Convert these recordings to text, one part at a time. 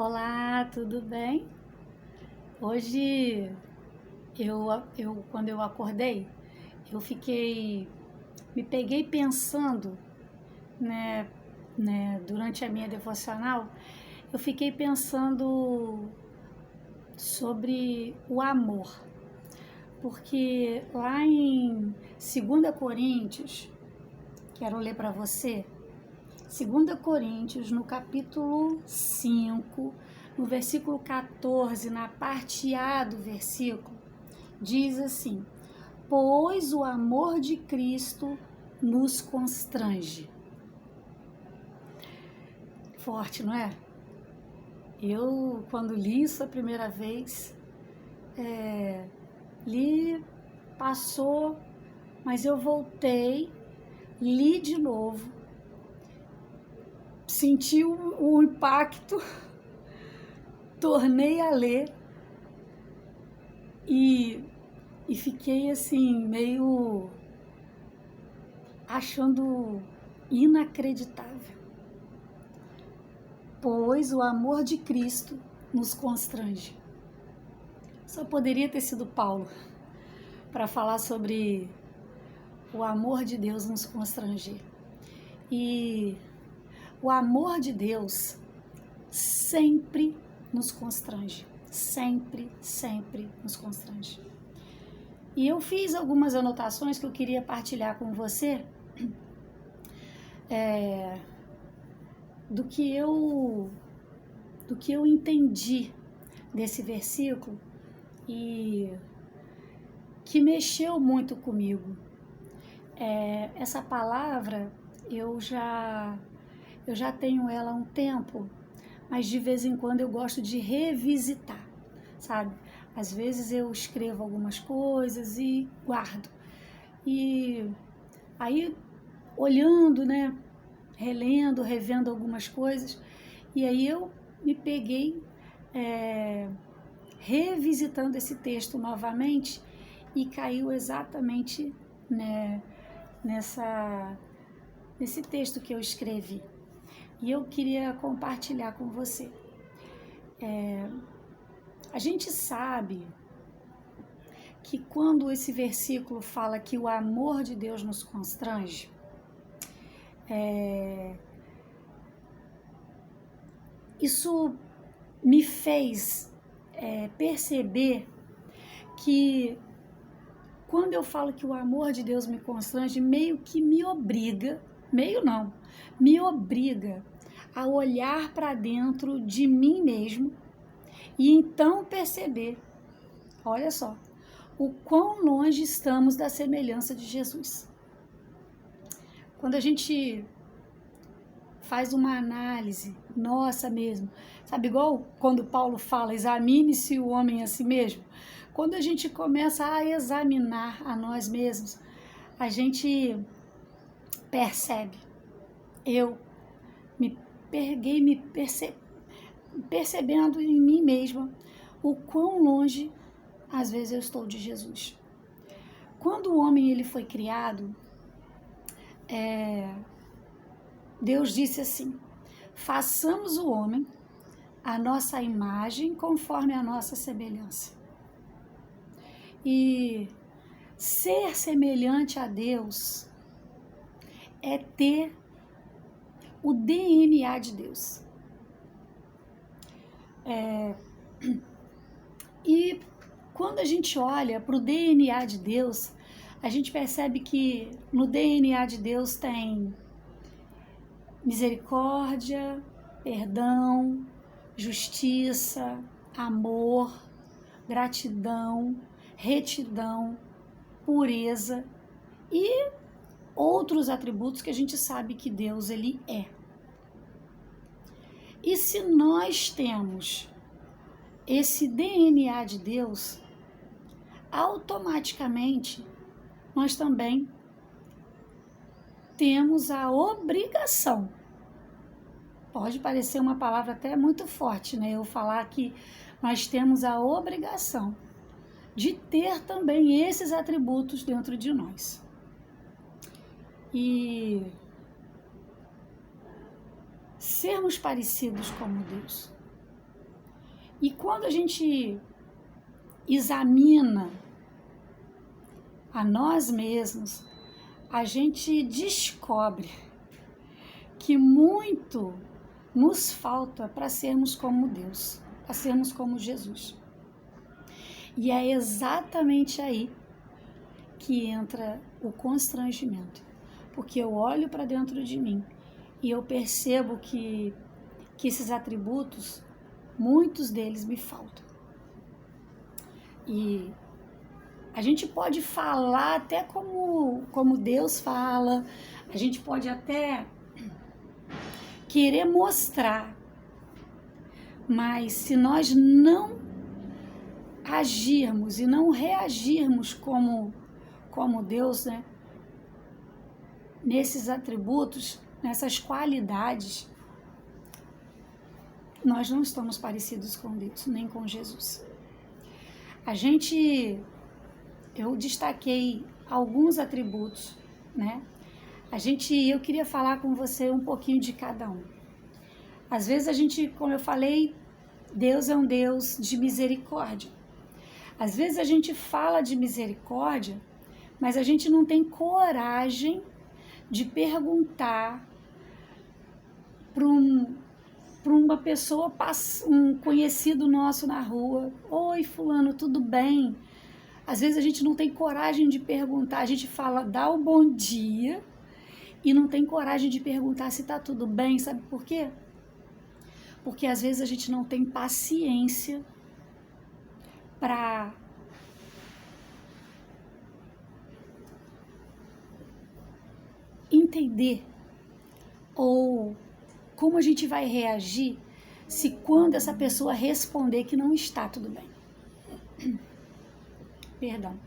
Olá, tudo bem? Hoje quando eu acordei, eu me peguei pensando, né, durante a minha devocional, eu fiquei pensando sobre o amor, porque lá em 2 Coríntios, quero ler para você, 2 Coríntios, no capítulo 5, no versículo 14, na parte A do versículo, diz assim: pois o amor de Cristo nos constrange. Forte, não é? Eu, quando li isso a primeira vez, li, passou, mas eu voltei, li de novo, senti o impacto, tornei a ler e fiquei assim, meio achando inacreditável. Pois o amor de Cristo nos constrange. Só poderia ter sido Paulo para falar sobre o amor de Deus nos constranger. E o amor de Deus sempre nos constrange. Sempre, sempre nos constrange. E eu fiz algumas anotações que eu queria partilhar com você do que eu entendi desse versículo e que mexeu muito comigo. Essa palavra eu já tenho ela há um tempo, mas de vez em quando eu gosto de revisitar, sabe? Às vezes eu escrevo algumas coisas e guardo. E aí, olhando, né, relendo, revendo algumas coisas, e aí eu me peguei revisitando esse texto novamente e caiu exatamente, né, nesse texto que eu escrevi. E eu queria compartilhar com você. A gente sabe que quando esse versículo fala que o amor de Deus nos constrange, isso me fez perceber que quando eu falo que o amor de Deus me constrange, meio que me obriga, me obriga a olhar para dentro de mim mesmo e então perceber, olha só, o quão longe estamos da semelhança de Jesus. Quando a gente faz uma análise nossa mesmo, sabe, igual quando Paulo fala, examine-se o homem a si mesmo. Quando a gente começa a examinar a nós mesmos, a gente percebe. Eu me peguei percebendo em mim mesma o quão longe, às vezes, eu estou de Jesus. Quando o homem ele foi criado, Deus disse assim: façamos o homem a nossa imagem conforme a nossa semelhança. E ser semelhante a Deus é ter o DNA de Deus. E quando a gente olha para o DNA de Deus, a gente percebe que no DNA de Deus tem misericórdia, perdão, justiça, amor, gratidão, retidão, pureza e outros atributos que a gente sabe que Deus ele é. E se nós temos esse DNA de Deus, automaticamente nós também temos a obrigação. Pode parecer uma palavra até muito forte, né? Eu falar que nós temos a obrigação de ter também esses atributos dentro de nós. E sermos parecidos como Deus. E quando a gente examina a nós mesmos, a gente descobre que muito nos falta para sermos como Deus, para sermos como Jesus. E é exatamente aí que entra o constrangimento, porque eu olho para dentro de mim e eu percebo que esses atributos, muitos deles me faltam. E a gente pode falar até como Deus fala, a gente pode até querer mostrar, mas se nós não agirmos e não reagirmos como Deus, né, nesses atributos, nessas qualidades, nós não estamos parecidos com Deus, nem com Jesus. Eu destaquei alguns atributos, né? Eu queria falar com você um pouquinho de cada um. Às vezes como eu falei, Deus é um Deus de misericórdia. Às vezes a gente fala de misericórdia, mas a gente não tem coragem de perguntar para uma pessoa, um conhecido nosso na rua: oi, fulano, tudo bem? Às vezes a gente não tem coragem de perguntar, a gente fala, dá o bom dia, e não tem coragem de perguntar se está tudo bem. Sabe por quê? Porque às vezes a gente não tem paciência para entender ou como a gente vai reagir se quando essa pessoa responder que não está tudo bem. Perdão.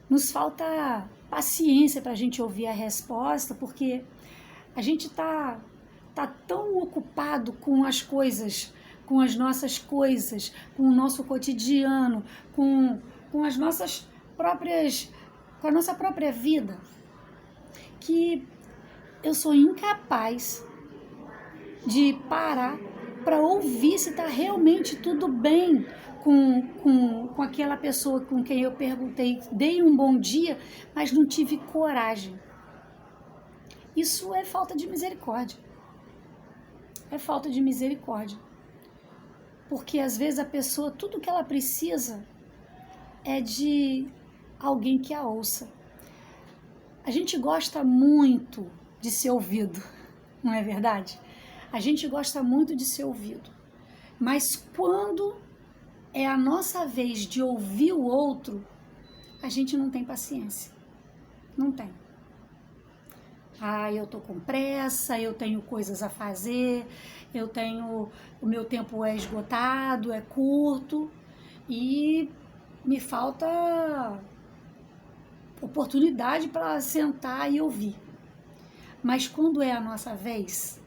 Nos falta paciência para a gente ouvir a resposta, porque a gente tá tão ocupado com as coisas, com as nossas coisas, com o nosso cotidiano, com as nossas próprias, com a nossa própria vida, que eu sou incapaz de parar para ouvir se está realmente tudo bem com aquela pessoa com quem eu perguntei, dei um bom dia, mas não tive coragem. Isso é falta de misericórdia. É falta de misericórdia. Porque às vezes a pessoa, tudo que ela precisa é de alguém que a ouça. A gente gosta muito de ser ouvido, não é verdade? A gente gosta muito de ser ouvido. Mas quando é a nossa vez de ouvir o outro, a gente não tem paciência. Não tem. Eu tô com pressa, eu tenho coisas a fazer, o meu tempo é esgotado, é curto e me falta oportunidade para sentar e ouvir. Mas quando é a nossa vez,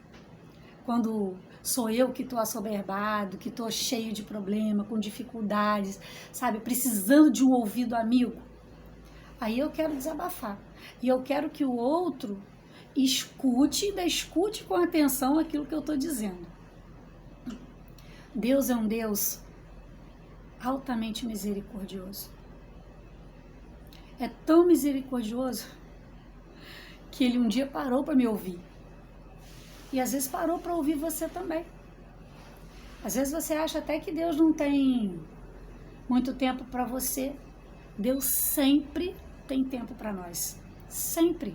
quando sou eu que estou assoberbado, que estou cheio de problema, com dificuldades, sabe, precisando de um ouvido amigo, aí eu quero desabafar. E eu quero que o outro escute com atenção aquilo que eu estou dizendo. Deus é um Deus altamente misericordioso. É tão misericordioso que ele um dia parou para me ouvir. E às vezes parou para ouvir você também. Às vezes você acha até que Deus não tem muito tempo para você. Deus sempre tem tempo para nós. Sempre.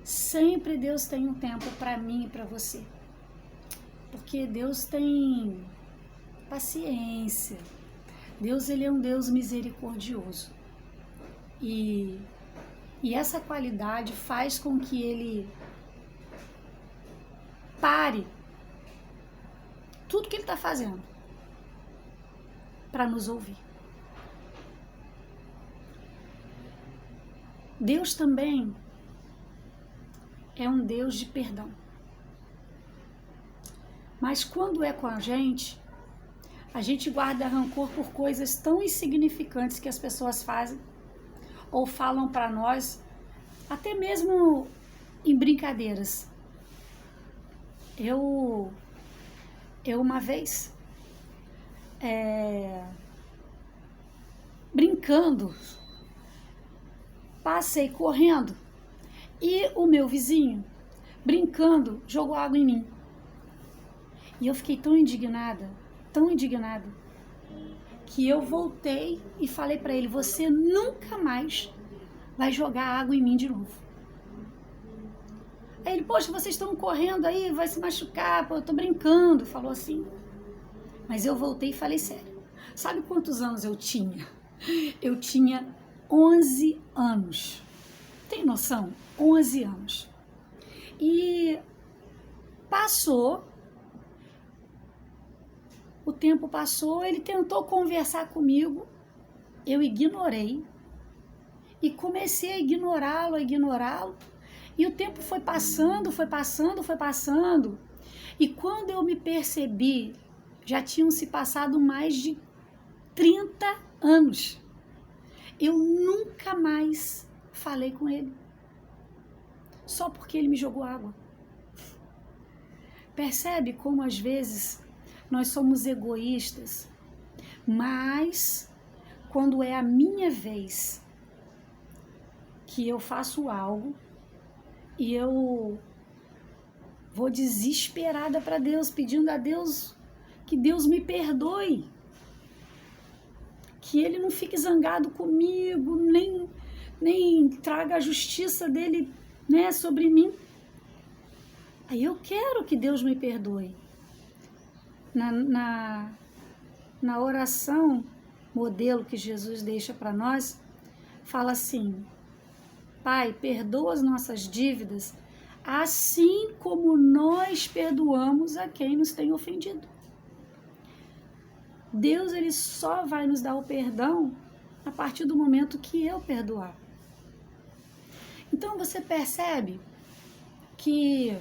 Sempre Deus tem um tempo para mim e para você. Porque Deus tem paciência. Deus, ele é um Deus misericordioso. E essa qualidade faz com que ele pare tudo que ele está fazendo para nos ouvir. Deus também é um Deus de perdão. Mas quando é com a gente guarda rancor por coisas tão insignificantes que as pessoas fazem ou falam para nós, até mesmo em brincadeiras. Eu Eu uma vez, brincando, passei correndo e o meu vizinho, brincando, jogou água em mim. E eu fiquei tão indignada, que eu voltei e falei para ele: você nunca mais vai jogar água em mim de novo. Aí ele: poxa, vocês estão correndo aí, vai se machucar, pô, eu tô brincando, falou assim. Mas eu voltei e falei sério. Sabe quantos anos eu tinha? Eu tinha 11 anos. Tem noção? 11 anos. E passou, o tempo passou, ele tentou conversar comigo, eu ignorei e comecei a ignorá-lo, e o tempo foi passando, e quando eu me percebi, já tinham se passado mais de 30 anos. Eu nunca mais falei com ele, só porque ele me jogou água. Percebe como às vezes nós somos egoístas, mas quando é a minha vez que eu faço algo e eu vou desesperada para Deus, pedindo a Deus que Deus me perdoe, que Ele não fique zangado comigo, nem traga a justiça dele, né, sobre mim. Aí eu quero que Deus me perdoe. Na oração modelo que Jesus deixa para nós, fala assim: Pai, perdoa as nossas dívidas, assim como nós perdoamos a quem nos tem ofendido. Deus, ele só vai nos dar o perdão a partir do momento que eu perdoar. Então você percebe que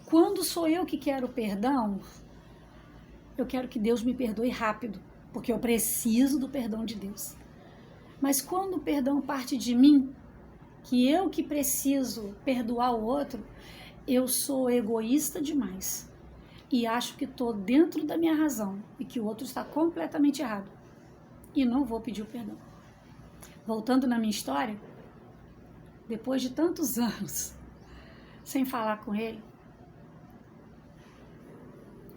quando sou eu que quero perdão, eu quero que Deus me perdoe rápido, porque eu preciso do perdão de Deus. Mas quando o perdão parte de mim, que eu que preciso perdoar o outro, eu sou egoísta demais e acho que estou dentro da minha razão e que o outro está completamente errado e não vou pedir o perdão. Voltando na minha história, depois de tantos anos sem falar com ele,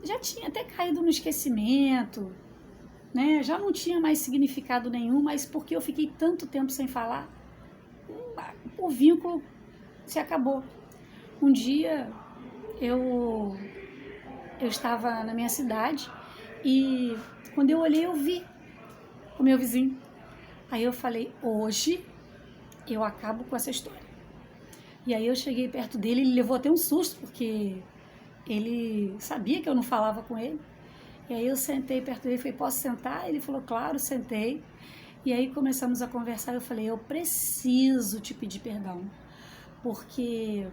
já tinha até caído no esquecimento, né? Já não tinha mais significado nenhum, mas porque eu fiquei tanto tempo sem falar, o vínculo se acabou. Um dia eu estava na minha cidade e quando eu olhei eu vi o meu vizinho. Aí eu falei: hoje eu acabo com essa história. E aí eu cheguei perto dele, ele levou até um susto, porque ele sabia que eu não falava com ele. E aí eu sentei perto dele e falei: posso sentar? Ele falou: claro, sentei. E aí começamos a conversar. Eu falei: eu preciso te pedir perdão, porque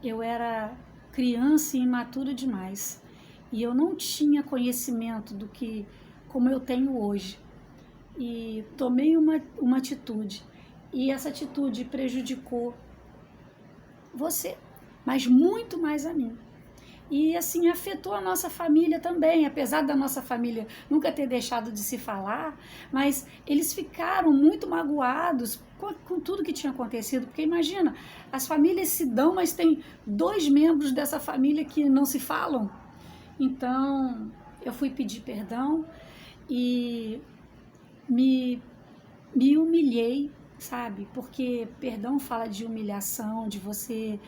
eu era criança e imatura demais. E eu não tinha conhecimento do que, como eu tenho hoje. E tomei uma atitude. E essa atitude prejudicou você, mas muito mais a mim. E assim, afetou a nossa família também, apesar da nossa família nunca ter deixado de se falar, mas eles ficaram muito magoados com tudo que tinha acontecido, porque imagina, as famílias se dão, mas tem 2 membros dessa família que não se falam. Então, eu fui pedir perdão e me humilhei, sabe? Porque perdão fala de humilhação, de você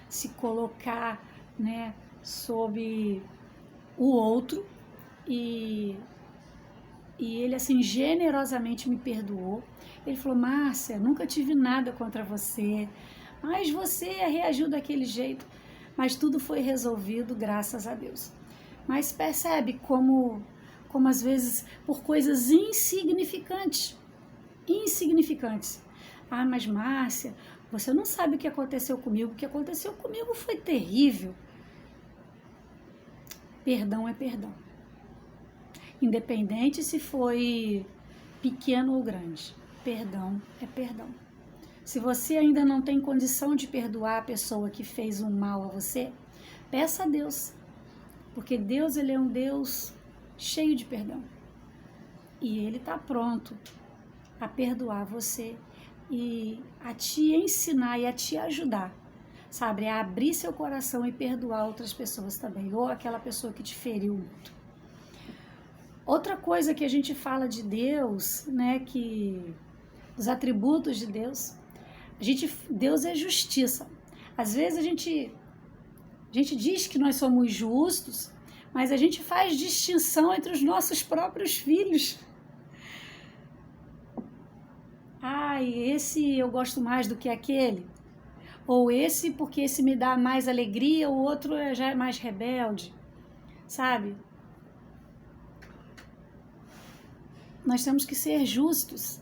se colocar, né, sob o outro, e ele assim generosamente me perdoou. Ele falou: Márcia, nunca tive nada contra você, mas você reagiu daquele jeito. Mas tudo foi resolvido, graças a Deus. Mas percebe como às vezes por coisas insignificantes. Ah, mas Márcia, você não sabe o que aconteceu comigo. O que aconteceu comigo foi terrível. Perdão é perdão. Independente se foi pequeno ou grande. Perdão é perdão. Se você ainda não tem condição de perdoar a pessoa que fez um mal a você, Peça a Deus, porque Deus, ele é um Deus cheio de perdão. E ele está pronto a perdoar você e a te ensinar e a te ajudar, sabe? A abrir seu coração e perdoar outras pessoas também, ou aquela pessoa que te feriu muito. Outra coisa que a gente fala de Deus, né, que os atributos de Deus, Deus é justiça. Às vezes a gente diz que nós somos justos, mas a gente faz distinção entre os nossos próprios filhos. Esse eu gosto mais do que aquele. Ou esse porque esse me dá mais alegria, o outro já é mais rebelde, sabe? Nós temos que ser justos,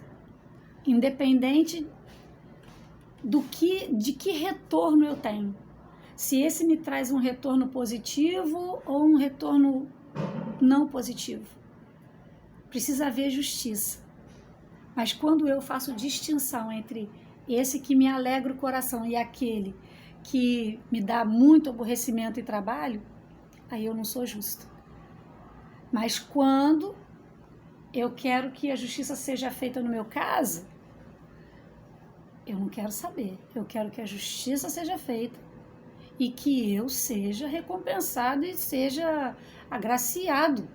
independente de que retorno eu tenho. Se esse me traz um retorno positivo ou um retorno não positivo. Precisa haver justiça. Mas quando eu faço distinção entre esse que me alegra o coração e aquele que me dá muito aborrecimento e trabalho, aí eu não sou justa. Mas quando eu quero que a justiça seja feita no meu caso, eu não quero saber. Eu quero que a justiça seja feita e que eu seja recompensado e seja agraciado,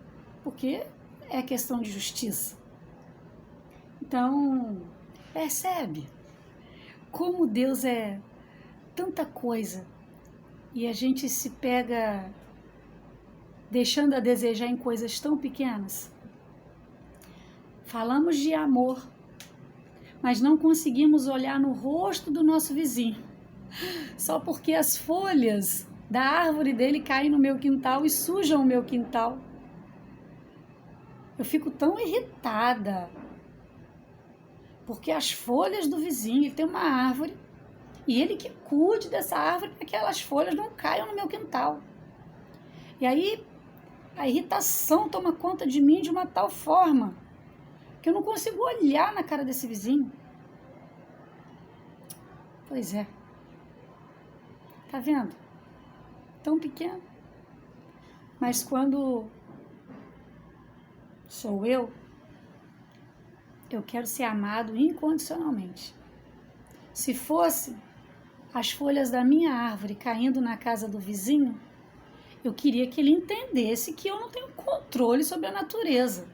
porque é questão de justiça. Então, percebe como Deus é tanta coisa e a gente se pega deixando a desejar em coisas tão pequenas. Falamos de amor, mas não conseguimos olhar no rosto do nosso vizinho, só porque as folhas da árvore dele caem no meu quintal e sujam o meu quintal. Eu fico tão irritada, porque as folhas do vizinho, ele tem uma árvore, e ele que cuide dessa árvore para que aquelas folhas não caiam no meu quintal. E aí a irritação toma conta de mim de uma tal forma que eu não consigo olhar na cara desse vizinho. Pois é. Tá vendo? Tão pequeno. Mas quando sou eu quero ser amado incondicionalmente. Se fosse as folhas da minha árvore caindo na casa do vizinho, eu queria que ele entendesse que eu não tenho controle sobre a natureza.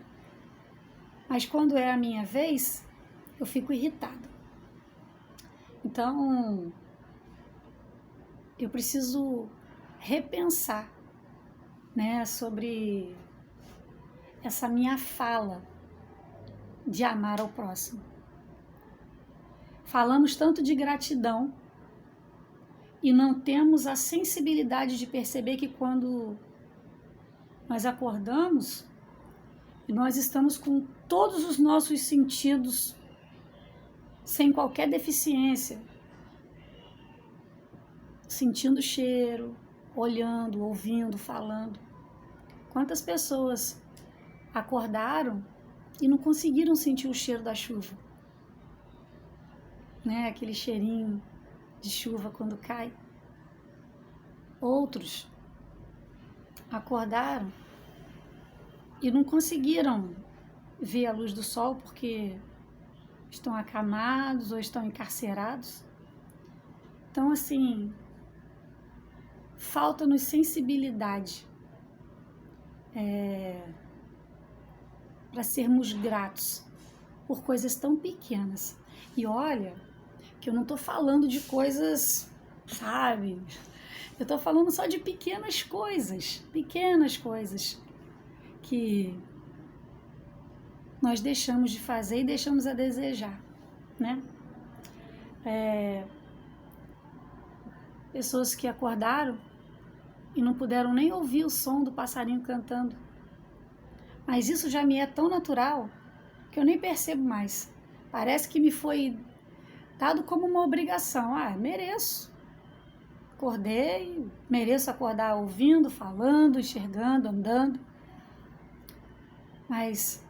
Mas quando é a minha vez, eu fico irritada. Então, eu preciso repensar, né, sobre essa minha fala de amar ao próximo. Falamos tanto de gratidão e não temos a sensibilidade de perceber que quando nós acordamos, nós estamos com todos os nossos sentidos sem qualquer deficiência, sentindo cheiro, olhando, ouvindo, falando. Quantas pessoas acordaram e não conseguiram sentir o cheiro da chuva, né? Aquele cheirinho de chuva quando cai. Outros acordaram e não conseguiram ver a luz do sol porque estão acamados ou estão encarcerados. Então, assim, falta-nos sensibilidade para sermos gratos por coisas tão pequenas. E olha, que eu não estou falando de coisas, sabe? Eu estou falando só de pequenas coisas que nós deixamos de fazer e deixamos a desejar, né? Pessoas que acordaram e não puderam nem ouvir o som do passarinho cantando. Mas isso já me é tão natural que eu nem percebo mais. Parece que me foi dado como uma obrigação. Mereço. Acordei, mereço acordar ouvindo, falando, enxergando, andando. Mas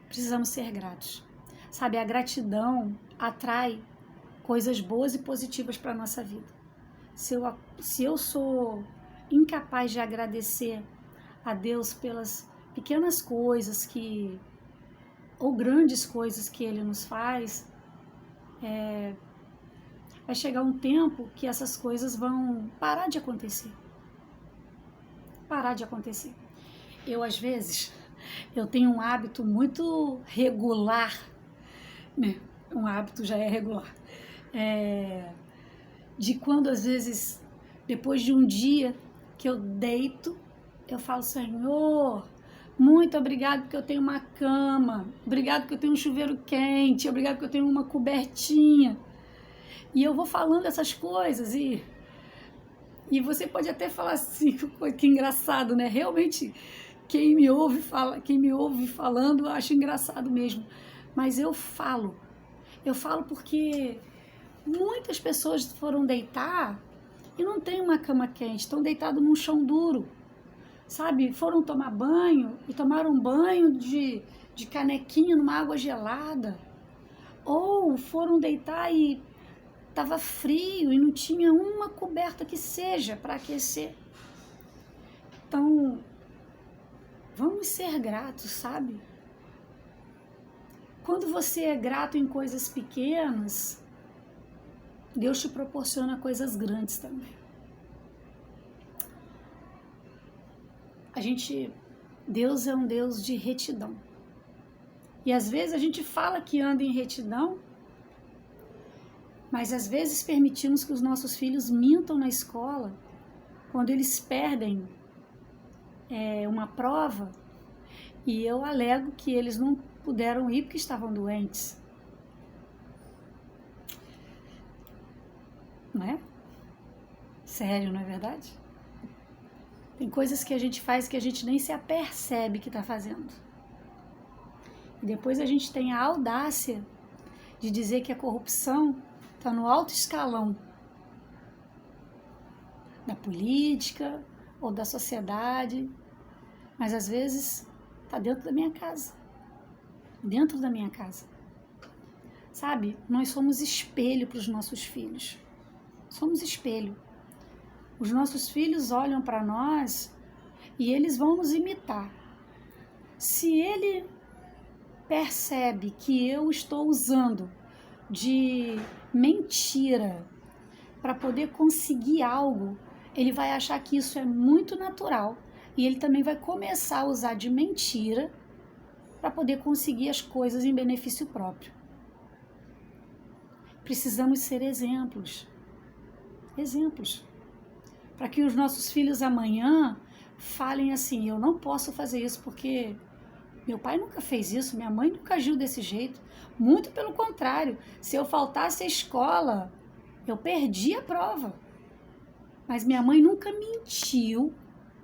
precisamos ser gratos. Sabe, a gratidão atrai coisas boas e positivas para a nossa vida. Se eu sou incapaz de agradecer a Deus pelas pequenas coisas ou grandes coisas que Ele nos faz, vai chegar um tempo que essas coisas vão parar de acontecer. Parar de acontecer. Às vezes, eu tenho um hábito muito regular, né? Um hábito já é regular. De quando, às vezes, depois de um dia que eu deito, eu falo, Senhor, muito obrigado porque eu tenho uma cama, obrigado porque eu tenho um chuveiro quente, obrigado porque eu tenho uma cobertinha. E eu vou falando essas coisas e você pode até falar assim, que engraçado, né? Realmente, quem me ouve falando, acha engraçado mesmo. Mas eu falo porque muitas pessoas foram deitar e não tem uma cama quente, estão deitados num chão duro, sabe? Foram tomar banho e tomaram um banho de canequinha numa água gelada. Ou foram deitar e estava frio e não tinha uma coberta que seja para aquecer. Então, vamos ser gratos, sabe? Quando você é grato em coisas pequenas, Deus te proporciona coisas grandes também. Deus é um Deus de retidão. E às vezes a gente fala que anda em retidão, mas às vezes permitimos que os nossos filhos mintam na escola quando eles perdem uma prova e eu alego que eles não puderam ir porque estavam doentes. Não é? Sério, não é verdade? Tem coisas que a gente faz que a gente nem se apercebe que está fazendo. E depois a gente tem a audácia de dizer que a corrupção está no alto escalão da política ou da sociedade, mas às vezes está dentro da minha casa. Dentro da minha casa. Sabe, nós somos espelho para os nossos filhos. Somos espelho. Os nossos filhos olham para nós e eles vão nos imitar. Se ele percebe que eu estou usando de mentira para poder conseguir algo, ele vai achar que isso é muito natural e ele também vai começar a usar de mentira para poder conseguir as coisas em benefício próprio. Precisamos ser exemplos. Exemplos. Para que os nossos filhos amanhã falem assim, eu não posso fazer isso porque meu pai nunca fez isso, minha mãe nunca agiu desse jeito. Muito pelo contrário, se eu faltasse à escola, eu perdi a prova. Mas minha mãe nunca mentiu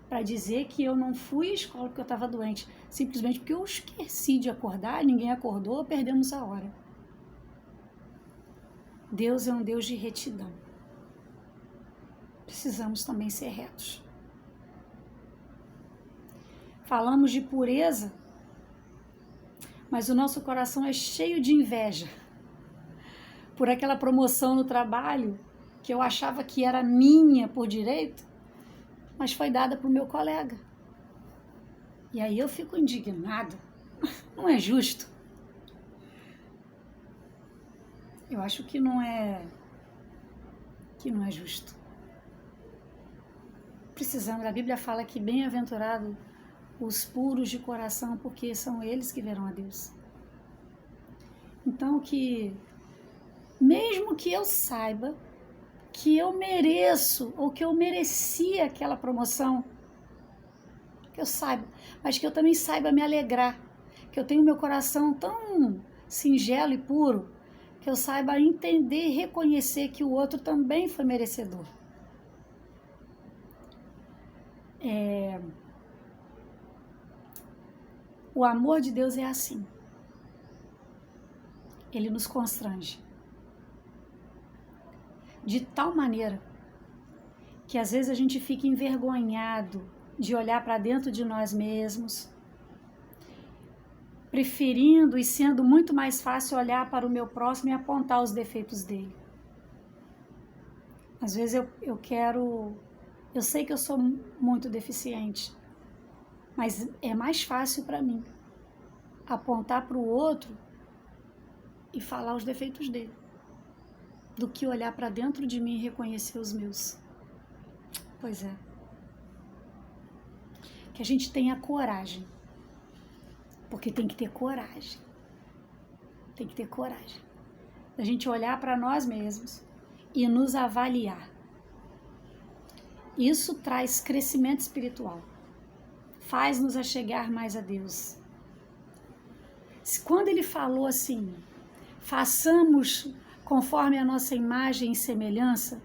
para dizer que eu não fui à escola porque eu estava doente. Simplesmente porque eu esqueci de acordar, ninguém acordou, perdemos a hora. Deus é um Deus de retidão. Precisamos também ser retos. Falamos de pureza, mas o nosso coração é cheio de inveja por aquela promoção no trabalho que eu achava que era minha por direito, mas foi dada para o meu colega. E aí eu fico indignada. Não é justo. Eu acho que não é justo. Precisamos, a Bíblia fala que bem-aventurado os puros de coração, porque são eles que verão a Deus. Então, mesmo que eu saiba que eu mereço, ou que eu merecia aquela promoção, que eu saiba, mas que eu também saiba me alegrar, que eu tenho meu coração tão singelo e puro, que eu saiba entender e reconhecer que o outro também foi merecedor. O amor de Deus é assim. Ele nos constrange. De tal maneira que às vezes a gente fica envergonhado de olhar para dentro de nós mesmos, preferindo e sendo muito mais fácil olhar para o meu próximo e apontar os defeitos dele. Às vezes eu sei que eu sou muito deficiente, mas é mais fácil para mim apontar para o outro e falar os defeitos dele, do que olhar para dentro de mim e reconhecer os meus. Pois é. Que a gente tenha coragem, porque tem que ter coragem. Tem que ter coragem da gente olhar para nós mesmos e nos avaliar. Isso traz crescimento espiritual, faz-nos achegar mais a Deus. Quando ele falou assim, façamos conforme a nossa imagem e semelhança,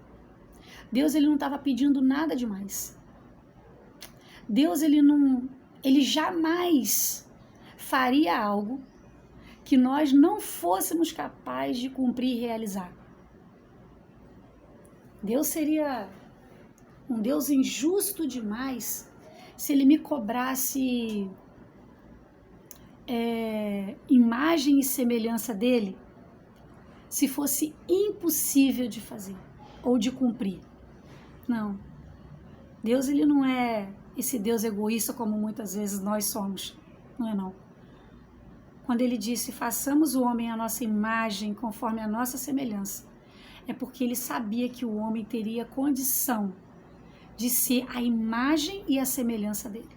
Deus ele não estava pedindo nada demais. Deus ele jamais faria algo que nós não fôssemos capazes de cumprir e realizar. Deus seria um Deus injusto demais se ele me cobrasse imagem e semelhança dele, se fosse impossível de fazer ou de cumprir. Não. Deus ele não é esse Deus egoísta como muitas vezes nós somos. Não é não. Quando ele disse, façamos o homem à nossa imagem, conforme a nossa semelhança, é porque ele sabia que o homem teria condição de ser a imagem e a semelhança dele.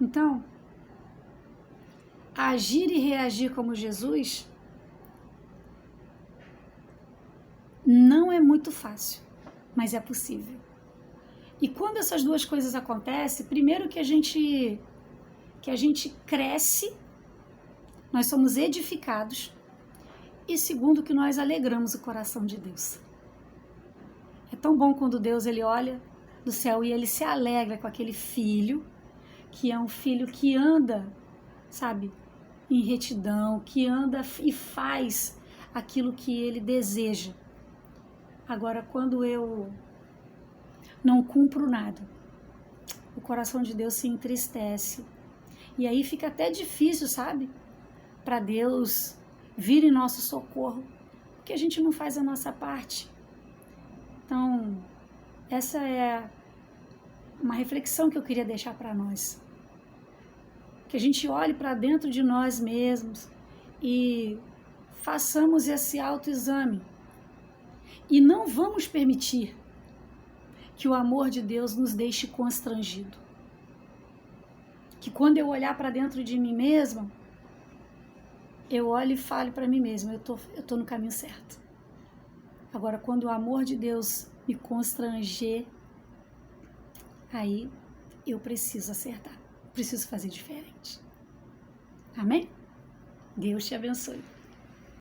Então, agir e reagir como Jesus não é muito fácil, mas é possível. E quando essas duas coisas acontecem, primeiro que a gente cresce, nós somos edificados, e segundo que nós alegramos o coração de Deus. É tão bom quando Deus ele olha do céu e ele se alegra com aquele filho, que é um filho que anda, sabe, em retidão, que anda e faz aquilo que ele deseja. Agora, quando eu não cumpro nada, o coração de Deus se entristece. E aí fica até difícil, sabe? Para Deus vir em nosso socorro, porque a gente não faz a nossa parte. Então, essa é uma reflexão que eu queria deixar para nós. Que a gente olhe para dentro de nós mesmos e façamos esse autoexame. E não vamos permitir que o amor de Deus nos deixe constrangido. Que quando eu olhar para dentro de mim mesma, eu olho e falo para mim mesma, eu tô no caminho certo. Agora, quando o amor de Deus me constranger, aí eu preciso acertar, preciso fazer diferente. Amém? Deus te abençoe.